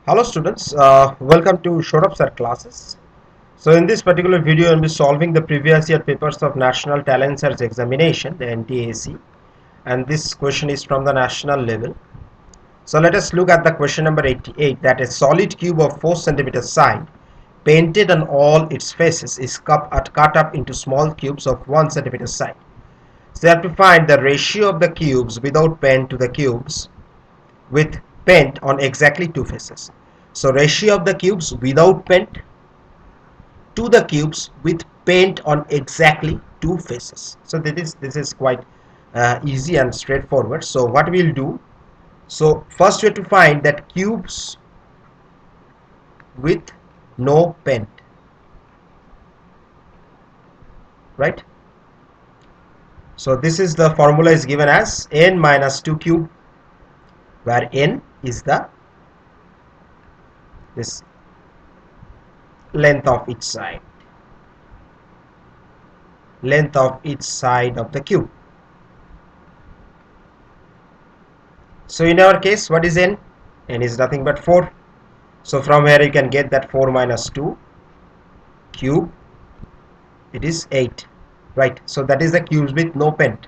Hello students, welcome to Showed Sir classes. So in this particular video I will be solving the previous year papers of National Talent Search Examination, the NTSE, and this question is from the national level. So let us look at the question number 88, that a solid cube of 4 cm side painted on all its faces is cut up into small cubes of 1 cm side. So you have to find the ratio of the cubes without paint to the cubes with paint on exactly two faces. So ratio of the cubes without paint to the cubes with paint on exactly two faces. So this is quite easy and straightforward. So what we'll do, so first we have to find that cubes with no paint, right? So this is the formula is given as n minus 2 cube, where n is the this length of each side, of the cube. So in our case, what is n? N is nothing but 4. So from here you can get that 4 minus 2 cube, it is 8, right? So that is the cubes with no paint.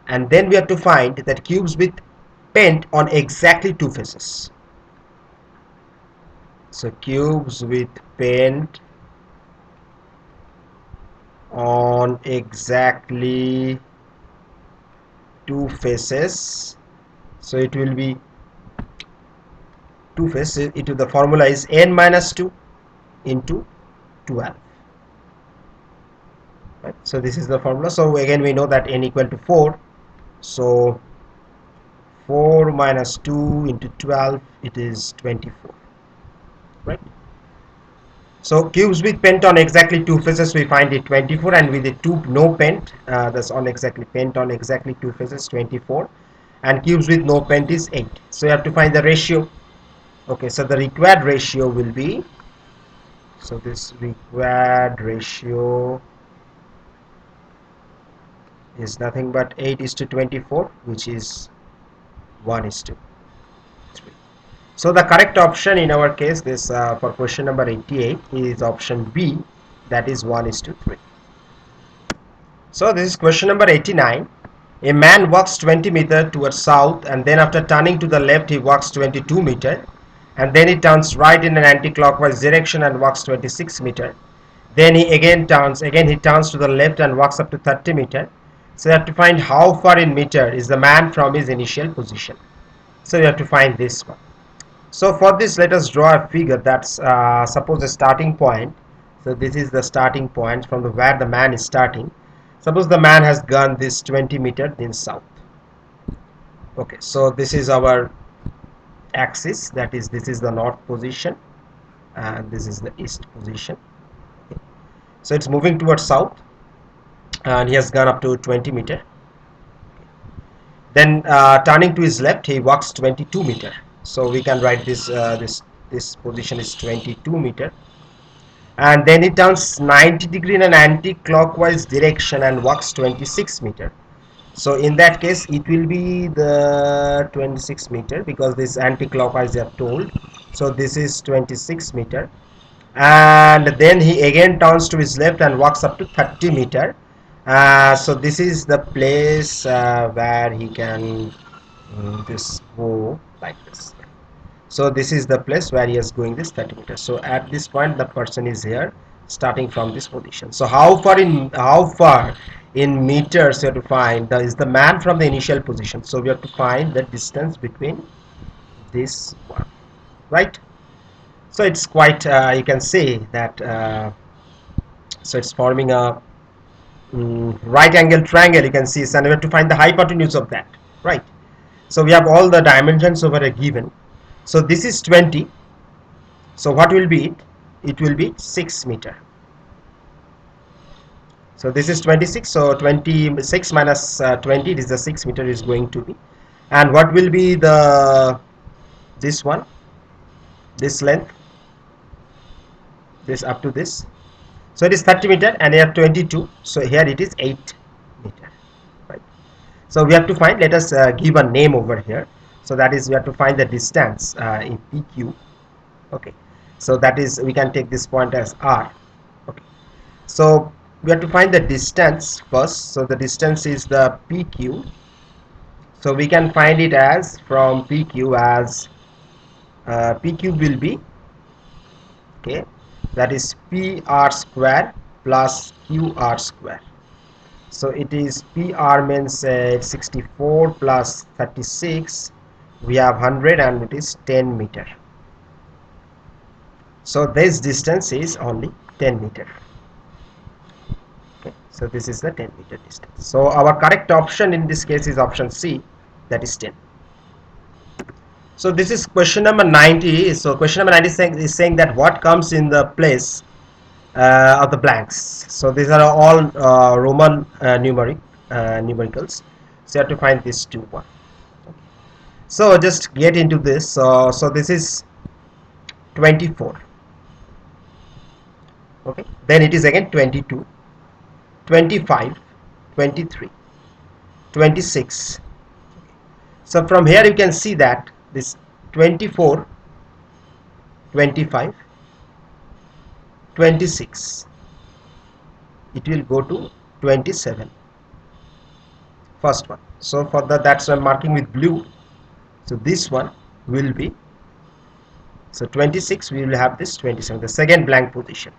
And then we have to find that cubes with paint on exactly two faces. So cubes with paint on exactly two faces. So it will be two faces. The formula is n minus 2 into 12. Right? So this is the formula. So again we know that n equal to 4. So 4 minus 2 into 12, it is 24. Right? So cubes with paint on exactly two faces, we find it 24, and with the two no paint, that's on exactly paint on exactly two faces, 24, and cubes with no paint is 8. So you have to find the ratio. Okay, so the required ratio will be, so this required ratio is nothing but 8:24, which is 1:3. So the correct option in our case, this for question number 88, is option B, that is 1:3. So this is question number 89. A man walks 20 meters towards south, and then after turning to the left he walks 22 meters, and then he turns right in an anti-clockwise direction and walks 26 meters. Then he turns to the left and walks up to 30 meters. So you have to find how far in meter is the man from his initial position. So you have to find this one. So for this, let us draw a figure. That's suppose a starting point. So this is the starting point from where the man is starting. Suppose the man has gone this 20 meters in south. Okay, so this is our axis, that is, this is the north position and this is the east position. Okay. So it's moving towards south and he has gone up to 20 meters. Then turning to his left, he walks 22 meters. So we can write this this position is 22 meters. And then he turns 90 degree in an anti-clockwise direction and walks 26 meters. So in that case it will be the 26 meter, because this anti-clockwise they are told. So this is 26 meter, and then he again turns to his left and walks up to 30 meter. So this is the place where he can this go like this. So this is the place where he is going this 30 meters. So at this point the person is here starting from this position. So how far in meters you have to find is the man from the initial position. So we have to find the distance between this one, right? So it's quite you can say that so it's forming a right angle triangle, you can see. So we have to find the hypotenuse of that, right? So we have all the dimensions over a given. So this is 20. So what will be it? It will be 6 meter. So this is 26. So 26 minus 20, it is the 6 meter is going to be. And what will be the this one? This length? This up to this. So it is 30 meter and here 22. So here it is 8 meter. Right. So we have to find. Let us give a name over here. So that is, we have to find the distance in PQ. Okay, so that is, we can take this point as R. Okay, so we have to find the distance first. So the distance is the PQ. So we can find it as, from PQ as PQ will be, okay, that is PR square plus QR square. So it is PR means 64 plus 36, we have 100, and it is 10 meter. So this distance is only 10 meter. Okay, so this is the 10 meter distance. So our correct option in this case is option C, that is 10. So this is question number 90. So question number 90 is saying that what comes in the place of the blanks. So these are all Roman numericals. So you have to find these two one. Okay. So just get into this. So this is 24. Okay. Then it is again 22, 25, 23, 26. So from here you can see that this 24, 25, 26, it will go to 27, first one. So for that's I'm marking with blue. So this one will be, so 26, we will have this 27, the second blank position.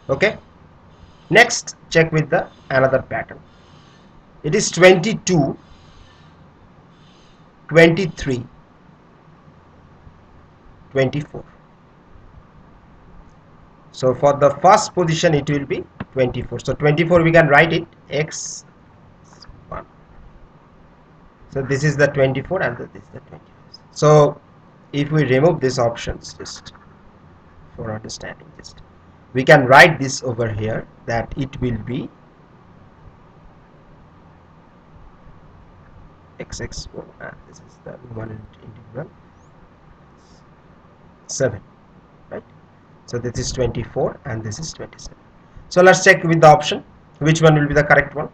Okay, next check with the another pattern. It is 22, 23, 24. So for the first position it will be 24. So 24 we can write it x1. So this is the 24 and this is the 24. So if we remove these options, just for understanding, just we can write this over here, that it will be xx1, and this is the one integral 7, right? So this is 24 and this is 27. So let's check with the option which one will be the correct one.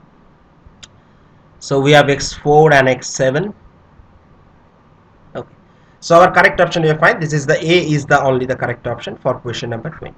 So we have x4 and x7. Okay, so our correct option, you find this is the A is the only the correct option for question number 20.